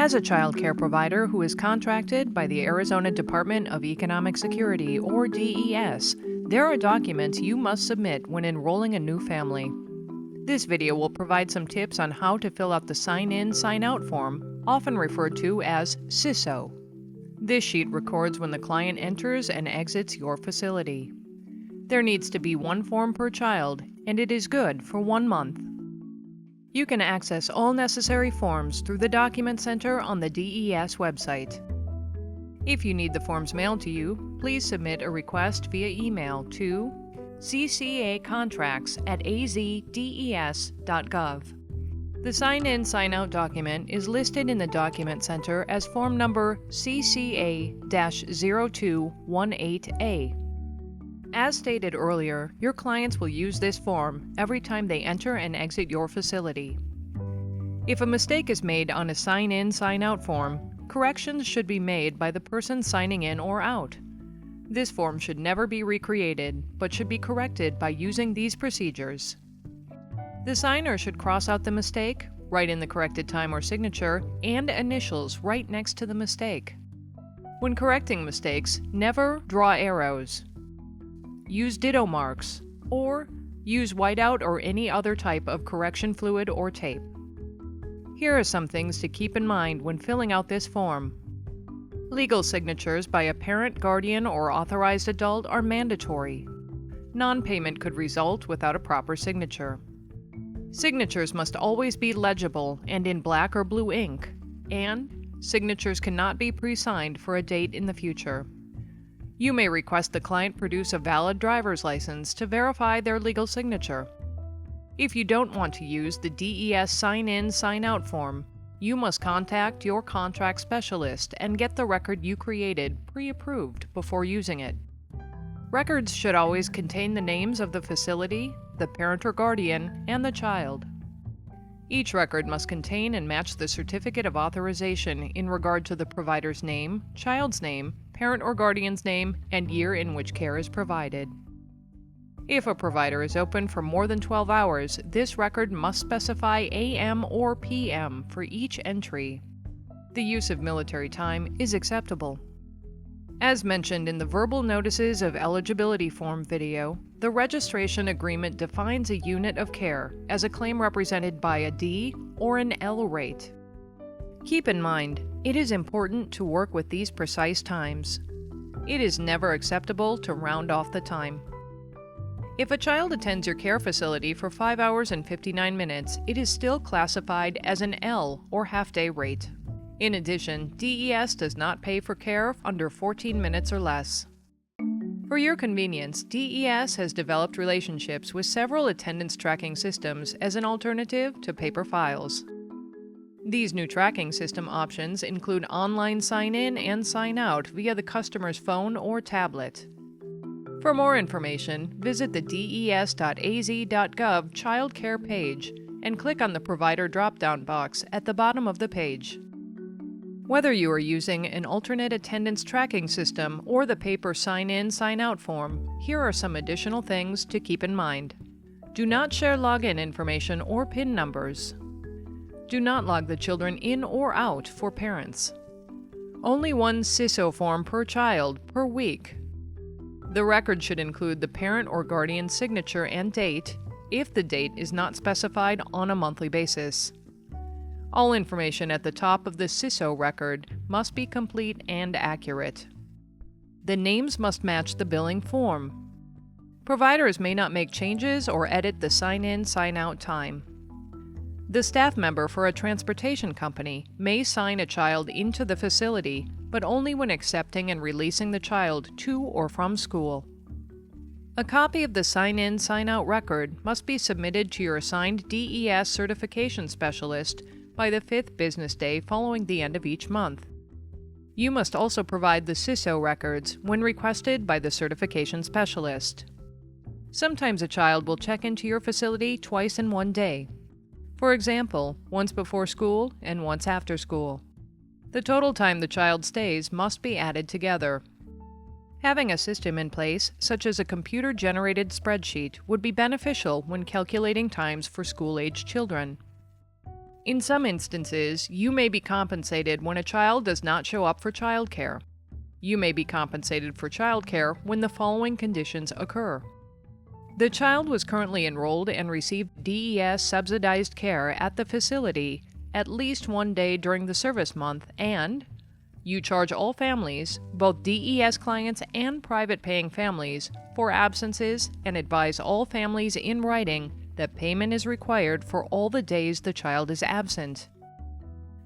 As a child care provider who is contracted by the Arizona Department of Economic Security, or DES, there are documents you must submit when enrolling a new family. This video will provide some tips on how to fill out the Sign-In, Sign-Out form, often referred to as CCA. This sheet records when the client enters and exits your facility. There needs to be one form per child, and it is good for 1 month. You can access all necessary forms through the Document Center on the DES website. If you need the forms mailed to you, please submit a request via email to ccacontracts@azdes.gov. The Sign-In, Sign-Out document is listed in the Document Center as form number CCA-0218A. As stated earlier, your clients will use this form every time they enter and exit your facility. If a mistake is made on a Sign-In, Sign-Out form, corrections should be made by the person signing in or out. This form should never be recreated, but should be corrected by using these procedures. The signer should cross out the mistake, write in the corrected time or signature, and initials right next to the mistake. When correcting mistakes, never draw arrows. Use ditto marks, or use whiteout or any other type of correction fluid or tape. Here are some things to keep in mind when filling out this form. Legal signatures by a parent, guardian, or authorized adult are mandatory. Non-payment could result without a proper signature. Signatures must always be legible and in black or blue ink, and signatures cannot be pre-signed for a date in the future. You may request the client produce a valid driver's license to verify their legal signature. If you don't want to use the DES Sign-In, Sign-Out form, you must contact your contract specialist and get the record you created pre-approved before using it. Records should always contain the names of the facility, the parent or guardian, and the child. Each record must contain and match the certificate of authorization in regard to the provider's name, child's name, parent or guardian's name, and year in which care is provided. If a provider is open for more than 12 hours, this record must specify AM or PM for each entry. The use of military time is acceptable. As mentioned in the Verbal Notices of Eligibility form video, the registration agreement defines a unit of care as a claim represented by a D or an L rate. Keep in mind, it is important to work with these precise times. It is never acceptable to round off the time. If a child attends your care facility for 5 hours and 59 minutes, it is still classified as an L or half-day rate. In addition, DES does not pay for care under 14 minutes or less. For your convenience, DES has developed relationships with several attendance tracking systems as an alternative to paper files. These new tracking system options include online sign-in and sign-out via the customer's phone or tablet. For more information, visit the des.az.gov Child Care page and click on the Provider drop-down box at the bottom of the page. Whether you are using an alternate attendance tracking system or the paper sign-in, sign-out form, here are some additional things to keep in mind. Do not share login information or PIN numbers. Do not log the children in or out for parents. Only one CCA form per child per week. The record should include the parent or guardian's signature and date, if the date is not specified on a monthly basis. All information at the top of the CCA record must be complete and accurate. The names must match the billing form. Providers may not make changes or edit the sign-in, sign-out time. The staff member for a transportation company may sign a child into the facility, but only when accepting and releasing the child to or from school. A copy of the Sign-In, Sign-Out record must be submitted to your assigned DES certification specialist by the 5th business day following the end of each month. You must also provide the CCA records when requested by the certification specialist. Sometimes a child will check into your facility twice in one day. For example, once before school and once after school. The total time the child stays must be added together. Having a system in place, such as a computer-generated spreadsheet, would be beneficial when calculating times for school-age children. In some instances, you may be compensated when a child does not show up for childcare. You may be compensated for childcare when the following conditions occur. The child was currently enrolled and received DES subsidized care at the facility at least one day during the service month, and you charge all families, both DES clients and private paying families, for absences and advise all families in writing that payment is required for all the days the child is absent.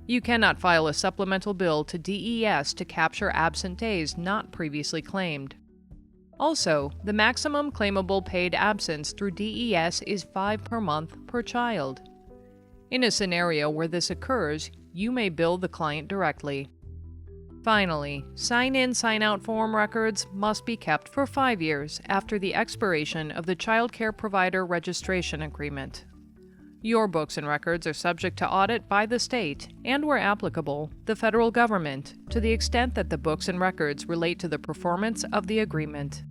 You cannot file a supplemental bill to DES to capture absent days not previously claimed. Also, the maximum claimable paid absence through DES is 5 per month per child. In a scenario where this occurs, you may bill the client directly. Finally, sign-in, sign-out form records must be kept for 5 years after the expiration of the Child Care Provider Registration Agreement. Your books and records are subject to audit by the state and, where applicable, the federal government, to the extent that the books and records relate to the performance of the agreement.